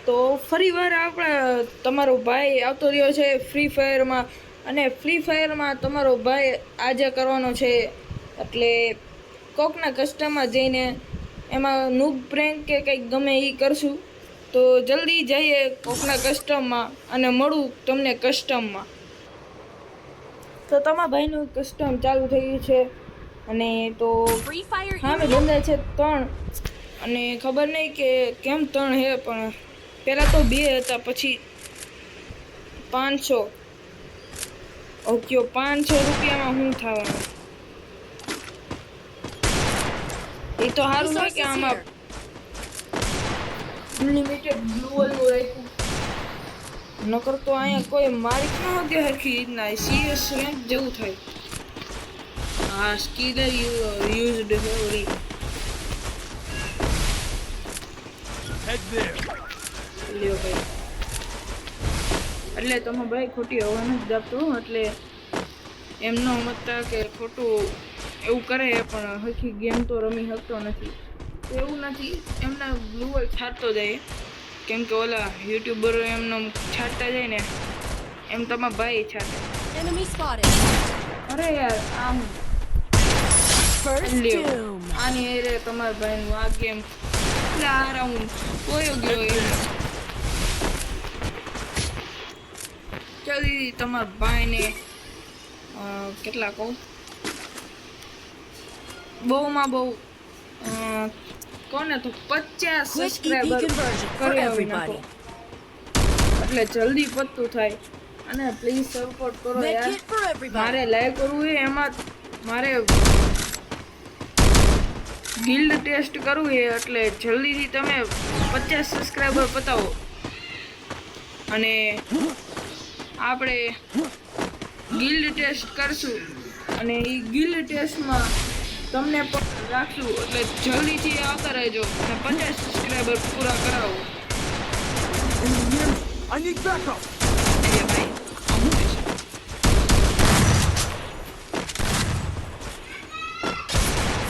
તો ફરીવાર આપણે તમારો ભાઈ આવતો રહ્યો છે ફ્રી ફાયરમાં અને ફ્રી ફાયરમાં તમારો ભાઈ આજે કરવાનો છે એટલે કોકના કસ્ટમમાં જઈને એમાં નૂબ પ્રેન્ક કે કંઈક ગમે એ કરશું તો જલ્દી જઈએ કોકના કસ્ટમમાં અને મળું તમને કસ્ટમમાં તો તમારા ભાઈનું કસ્ટમ ચાલુ થઈ ગયું છે અને તો હા મેં બંધા છે 3 અને ખબર નહીં કે કેમ 3 હે પણ પહેલાં તો 2 હતા પછી 500 ઓકે 500 રૂપિયામાં શું થવાનું એ તો સારું હોય કે આમાં અનલિમિટેડ ગ્લુઅલનું રાખ્યું નકર તો અહીંયા કોઈ મારી ન હોગે હરખી રીતના સીએસ રેન્ક જેવું થાય હા સ્કીલ યુઝડ ઓરી Head there. લ્યો ભાઈ એટલે તમે ભાઈ ખોટી હવા નથી આપતો એટલે એમ ન સમજતા કે ખોટું એવું કરે પણ હરખી ગેમ તો રમી શકતો નથી એવું નથી એમના ગ્લુઅલ છાંટતો જાય કેમ કે ઓલા યુટ્યુબરો એમનો છાંટતા જાય ને એમ તમારા ભાઈ છાંટે અરે યાર આમ આની અરે તમારા ભાઈનું આ ગેમ એટલે આ રાઉન્ડ કોઈ ગયો જલ્દી તમારા ભાઈને કેટલા કહું બહુમાં બહુ કોને તો 50 સબસ્ક્રાઇબર કરી નાખો એટલે જલ્દી પત્તું થાય અને પ્લીઝ સપોર્ટ કરો યાર મારે લાઈક કરવું છે એમાં મારે ગિલ્ડ ટેસ્ટ કરવું છે એટલે જલ્દીથી તમે 50 સબસ્ક્રાઇબર પતાવો અને આપણે ગિલ્ડ ટેસ્ટ કરશું અને એ ગિલ્ડ ટેસ્ટમાં તમને પણ રાખશું એટલે જલ્દીથી આવતા રહેજો અને 50 સબસ્ક્રાઇબર પૂરા કરાવો I need backup.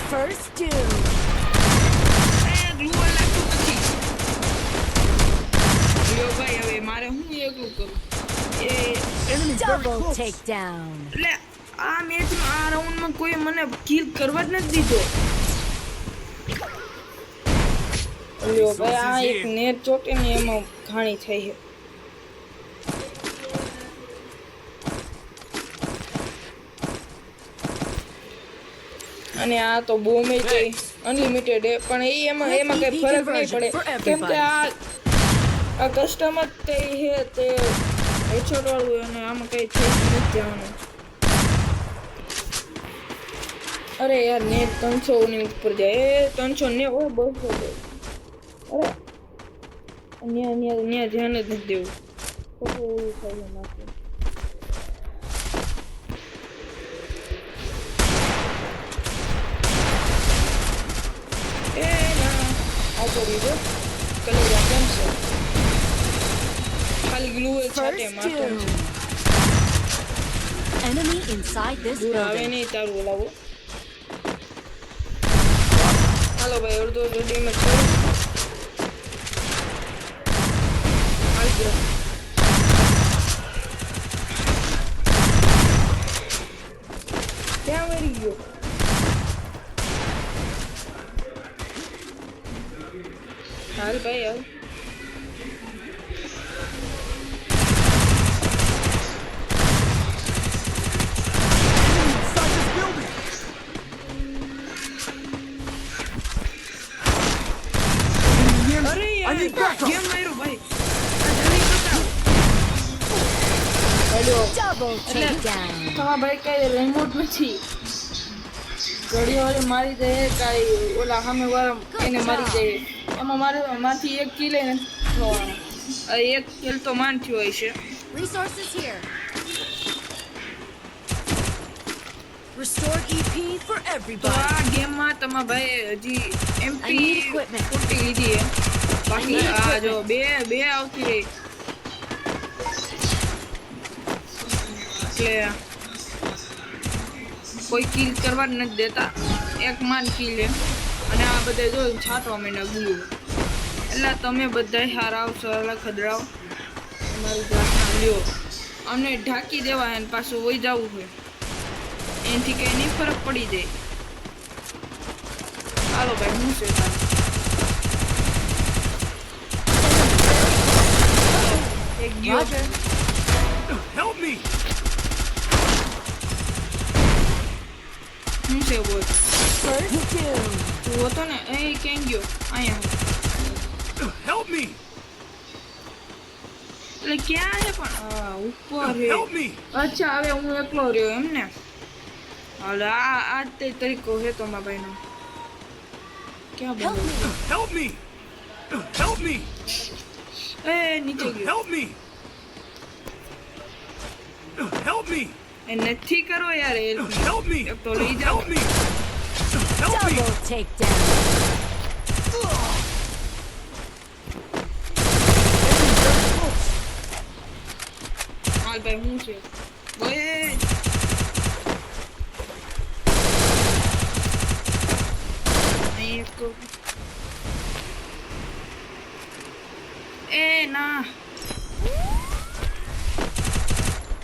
First doom. ગ્લુઅલ નાખું પછી લ્યો ભાઈ હવે મારે હું એકલું કરું એ Double takedown. એટલે આ મેચમાં આ રાઉન્ડમાં કોઈ મને કિલ કરવા જ નથી દીધો લ્યો ભાઈ આ એક નેટ ચોટીને એમાં ઘાણી થઈ છે અને આ તો બોમ્બ છે અનલિમિટેડ છે પણ એમાં કઈ ફરક નહીં પડે કેમ કે આ કસ્ટમર તે છે તે હેડશોટ વાળું અને આમાં કઈ થઈ નથી જવાનું અરે યાર નેટ 300 ની ઉપર જાય 300 ને ઓ 200 અરે ન્યા ધ્યાન જ નથી દેવું ખોટું એવું થાય નાખે આતો રીજો કલેજા કેમ છે ખાલી ગ્લુઅલ છાટે મારતો Enemy inside this દૂર આવે building. નહીં તારું લાવો હાલો ભાઈ અડધો ડેમેજ છે હાલ ગયો ક્યાં મરી ગયો હાલ ભાઈ હાલ Inside this building. અરે I યાર need backup. કેમ માર્યો ભાઈ આ જલ્દી બતાવ હેલો Double takedown. તમારા ભાઈ કઈ રિમોટ નથી ઘડીઓ વાળી મારી દે કાંઈ ઓલા સામે વાળા એને મારી દે એમાં મારથી એક કિલ ને એક કિલ તો માન થયો હોય છે Resources here. Restored EP for તો everybody. આ ગેમમાં તમારા ભાઈ હજી I need એમપી equipment. 40 લીધી છે બાકી આ જો બે આવતી રહી એટલે કોઈ કિલ કરવા જ નથી દેતા એક માન કિલ અને આ બધે જો છાંટવા માંડ્યા ગ્લુ એટલે એટલે તમે બધાય હારા સારા ખદડાવ તમારું જાતના લ્યો અમને ઢાંકી દેવા અને પાછું વહી જવું હોય એનાથી કઈ નહીં ફરક પડી જાય હાલો ભાઈ હું છે એક ગયો Roger. Help me! હું છે બોલ First doom. તું હતો ને એ ક્યાં ગયો અહીંયા Help me! એટલે ક્યાં છે પણ આ ઉપર રે Help me! અચ્છા હવે હું એકલો રહ્યો એમ ને હાલ આ તે તરીકો છે તો મારા ભાઈનો ક્યાં Help બંધ me. Help me! Help me! એ નીચે ગયો Help me! Help me! એ નથી કરો યાર એ Help me! એક તો લઈ જાઓ Help me! Help me! Double takedown. હાલ ભાઈ હું છે ઓય અહીં એક તો એ ના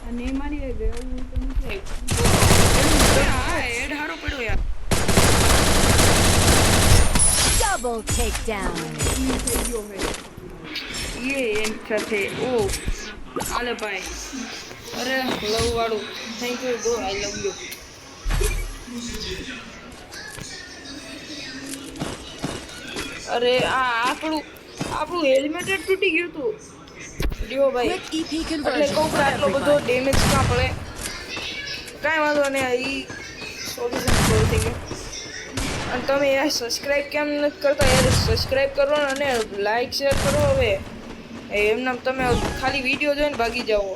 અને મારી ગયું તો નથી આવ્યું એડ હારો પડ્યો યાર Double takedown. થઈ ગયો હે એ એમ સાથે ઓ હાલે ભાઈ અરે લવ વાળું thank you bro I love you અરે આ આપણું હેલ્મેટ જ તૂટી ગયું હતું લ્યો ભાઈ Quick EP એટલે conversion કહું for આટલો બધો everybody. ડેમેજ કાં પડે કાંઈ વાંધો નહીં ઈ સોલ્યુશન સોલ્વ થઈ ગયું અને તમે યાર સબસ્ક્રાઇબ કેમ નથી કરતા યાર સબસ્ક્રાઇબ કરો અને લાઈક શેર કરો હવે એમનામ તમે ખાલી વિડીયો જોઈને ભાગી જાઓ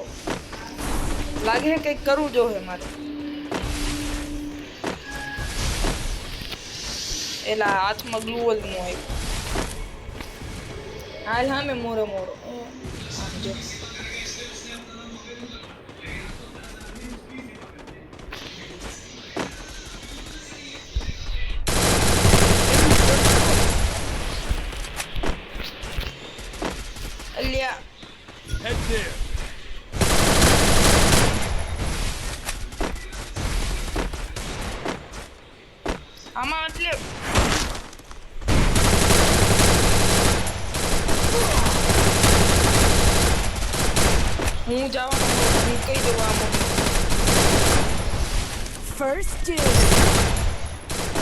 લાગે છે કંઈક કરવું જોઈએ મારે એલા હાથમાં ગ્લુવલ નું આવ્યું હાલ હામે મોરે મોરો આમ જો અલ્યા Head there. આમાં એટલે હું જવાનું હું કહી દઉં આમાં First doom.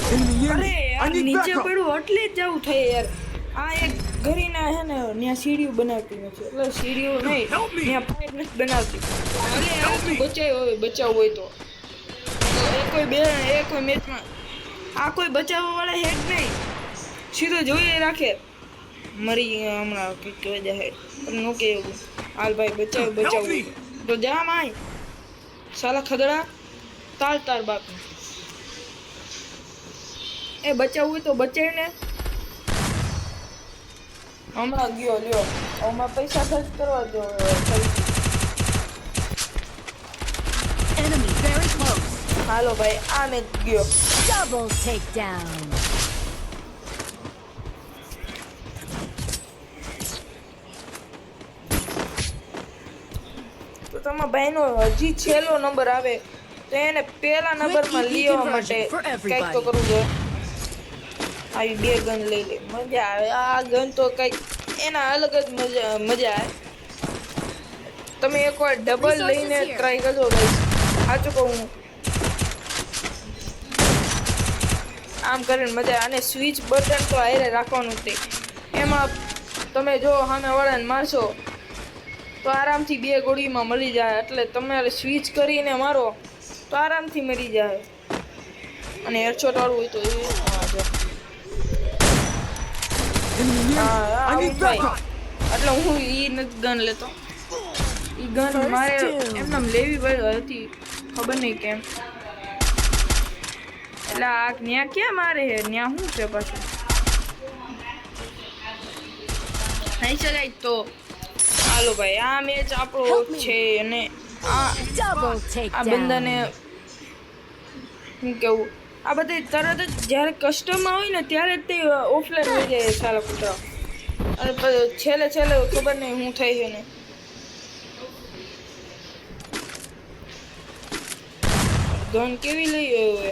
Enemy અરે I યાર need નીચે backup! પડ્યું એટલે જ જવું થાય યાર આ એક ઘરીના છે ને ત્યાં સીડીઓ બનાવતી નથી એટલે સીડીઓ નહીં Help me! ત્યાં ફાઇટ નથી બનાવતી અરે આ Help તું me! બચાવ હોય તો એ કોઈ મેચમાં આ કોઈ બચાવવા વાળા હે જ નહીં સીધો જોઈએ રાખે મરી હમણાં કંઈક કહી જાય પણ નો કે એવું હાલ ભાઈ બચાવ Help me! તો જા માય સાલા ખદડા તાર બાપ એ બચાવવું હોય તો બચાવ ને હમણાં ગયો લ્યો હમણાં પૈસા ખર્ચ કરવા દો Enemy very close. હાલો ભાઈ આ મેચ ગયો Double takedown. તો તમારા ભાઈનો હજી છેલ્લો નંબર આવે તો એને પહેલા નંબરમાં EP લેવા conversion માટે for કંઈક તો everybody. કરવું જોઈએ આવી બે ગન લઈ લે મજા આવે આ ગન તો કંઈક એના અલગ જ મજા આવે તમે એકવાર ડબલ Resources લઈને here. ટ્રાય કરજો ભાઈ સાચું કહું હું આમ કરીને મજા આવે અને સ્વિચ બટન તો હારે રાખવાનું તે એમાં તમે જો સામે વાળાને મારશો તો આરામથી બે ગોળીમાં મળી જાય એટલે તમારે સ્વિચ કરીને મારો તો આરામથી મરી જાય અને હેડશોટ વાળું હોય તો એ હા જો Enemy હા, I આવું need થાય. backup! એટલે હું ઈ નથી ગન લેતો ઈ ગન First મારે doom. એમનામ લેવી હતી ખબર નહીં કેમ એટલે આ ન્યા ક્યાં મારે હે ન્યા શું છે પાછું નહીં ચલાય તો હાલો ભાઈ આ મેચ આપણો Help me. છે અને આ Double આ બંદાને takedown. શું કેવું આ બધા તરત જ જ્યારે કસ્ટમમાં હોય ને ત્યારે જ તે ઓફલાઈન હોય જાય સારા કૂતરા અને પછી છેલ્લે ખબર નહીં શું થાય છે ને. ગન કેવી લઈ હવે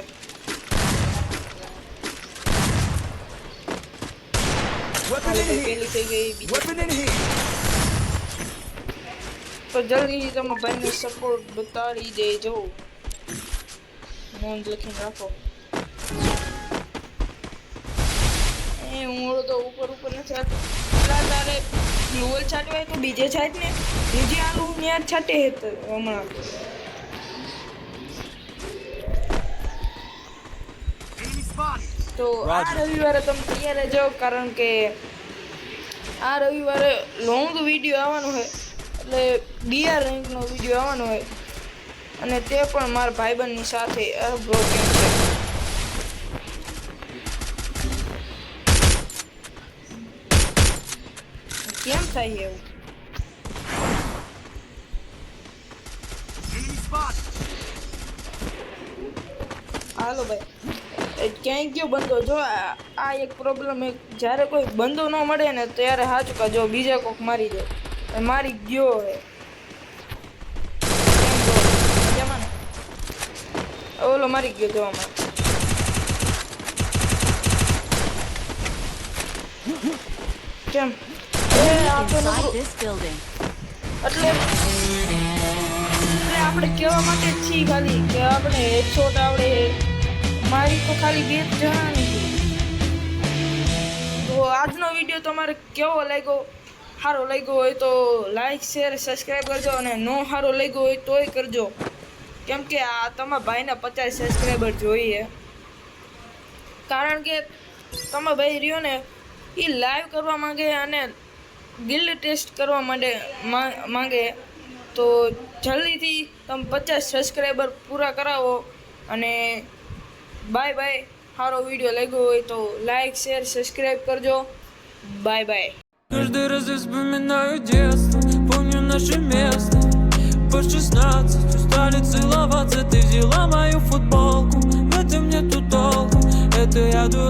Weapon in here. પેલી થઈ ગઈ બીજી. Weapon in here. તો જલ્દી તમે ભાઈને સપોર્ટ બતાવી દેજો. નોંધ લખીને રાખો. હું તો ઉપર નથી આવતો. તારે ગ્લુઅલ છાંટવાય તો બીજે છાંટ ને બીજે આલુ ન્યાર છાંટે હે તો હમણાં. Enemy spotted. તો આ રવિવારે તમે તૈયાર રહેજો કારણ કે આ રવિવારે લોંગ વિડીયો આવવાનો હોય એટલે બીઆર રેન્કનો વિડીયો આવવાનો હોય અને તે પણ મારા ભાઈબંધની સાથે. બ્રો કેમ છે? કેમ થાય એવું? Enemy spotted. હાલો ભાઈ ક્યાંય ગયો બંધો જો આ એક પ્રોબ્લેમ જ્યારે કોઈ બંધો ન મળે ને ત્યારે સાચું કા જો બીજા કોક મારી જાય મારી ગયો હે કેમ ને ઓલો મારી ગયો જો આમાં કેમ Inside this building. એટલે આપણે કહેવા માટે જ છીએ ખાલી કે આપણે હેડશોટ આવડે મારી તો ખાલી 2 જણાની. તો આજનો વિડીયો તમારે કેવો લાગ્યો? સારો લાગ્યો હોય તો લાઈક શેર સબસ્ક્રાઈબ કરજો અને નો સારો લાગ્યો હોય તોય કરજો કેમ કે આ તમારા ભાઈને 50 સબસ્ક્રાઈબર જોઈએ કારણ કે તમારા ભાઈ રહ્યો ને એ લાઈવ કરવા માંગે અને ગિલ્ડ ટેસ્ટ કરવા માટે માંગે તો જલ્દીથી તમે 50 સબસ્ક્રાઈબર પૂરા કરાવો અને બાય બાય. સારો વિડીયો લાગ્યો હોય તો લાઈક શેર સબસ્ક્રાઈબ કરજો. Bye bye. Каждый раз я вспоминаю детство, помню наше место. По 16 устали целоваться, ты взяла мою футболку, в этом нету толку, это я дурак.